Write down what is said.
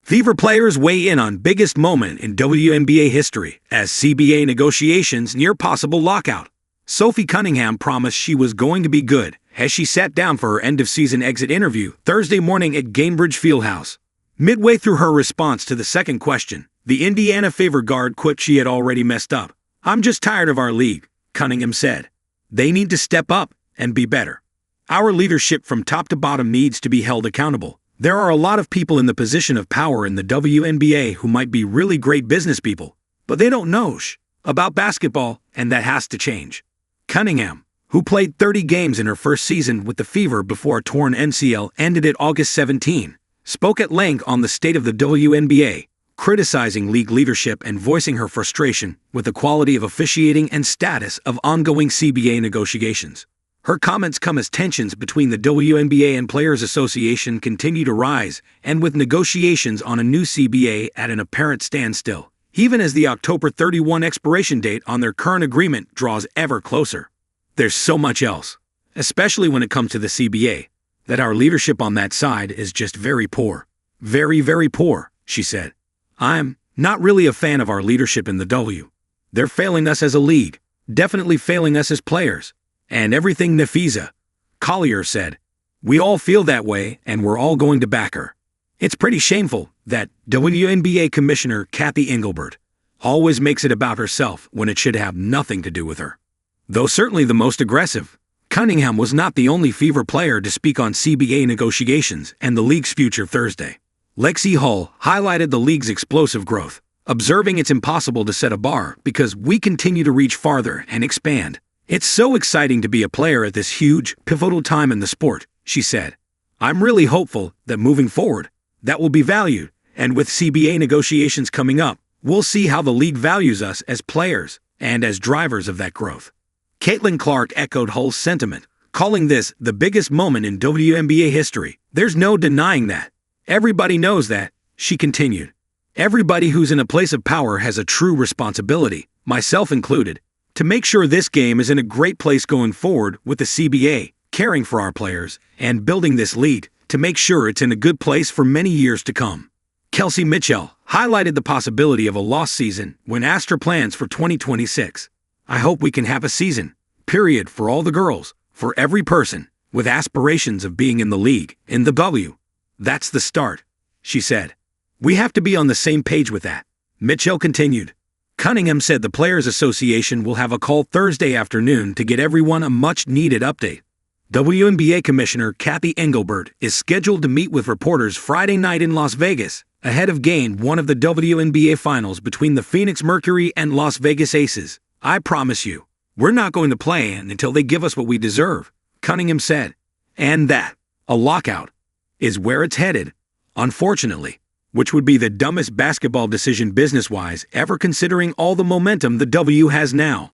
Fever players weigh in on biggest moment in WNBA history as CBA negotiations near possible lockout. Sophie Cunningham promised she was going to be good as she sat down for her end-of-season exit interview Thursday morning at Gainbridge Fieldhouse. Midway through her response to the second question, the Indiana Fever guard quipped she had already messed up. "I'm just tired of our league," Cunningham said. "They need to step up and be better. Our leadership from top to bottom needs to be held accountable. There are a lot of people in the position of power in the WNBA who might be really great business people, but they don't know about basketball, and that has to change." Cunningham, who played 30 games in her first season with the Fever before a torn MCL ended at August 17, spoke at length on the state of the WNBA, criticizing league leadership and voicing her frustration with the quality of officiating and status of ongoing CBA negotiations. Her comments come as tensions between the WNBA and Players Association continue to rise, and with negotiations on a new CBA at an apparent standstill, even as the October 31 expiration date on their current agreement draws ever closer. There's so much else, especially when it comes to the CBA, that our leadership on that side is just very poor. Very, very poor, she said. "I'm not really a fan of our leadership in the W. They're failing us as a league, definitely failing us as players. And everything Nafisa," Collier said. "We all feel that way, and we're all going to back her." It's pretty shameful that WNBA Commissioner Cathy Engelbert always makes it about herself when it should have nothing to do with her. Though certainly the most aggressive, Cunningham was not the only Fever player to speak on CBA negotiations and the league's future Thursday. Lexi Hull highlighted the league's explosive growth, observing it's impossible to set a bar because we continue to reach farther and expand. "It's so exciting to be a player at this huge, pivotal time in the sport," she said. "I'm really hopeful that moving forward, that will be valued, and with CBA negotiations coming up, we'll see how the league values us as players and as drivers of that growth." Caitlin Clark echoed Hull's sentiment, calling this the biggest moment in WNBA history. "There's no denying that. Everybody knows that," she continued. "Everybody who's in a place of power has a true responsibility, myself included, to make sure this game is in a great place going forward with the CBA, caring for our players, and building this league to make sure it's in a good place for many years to come." Kelsey Mitchell highlighted the possibility of a lost season when asked her plans for 2026. "I hope we can have a season, period, for all the girls, for every person, with aspirations of being in the league, in the W. That's the start," she said. "We have to be on the same page with that," Mitchell continued. Cunningham said the Players Association will have a call Thursday afternoon to get everyone a much-needed update. WNBA Commissioner Cathy Engelbert is scheduled to meet with reporters Friday night in Las Vegas, ahead of Game 1 of the WNBA Finals between the Phoenix Mercury and Las Vegas Aces. "I promise you, we're not going to play until they give us what we deserve," Cunningham said. "And that, a lockout, is where it's headed, unfortunately. Which would be the dumbest basketball decision business-wise ever considering all the momentum the W has now."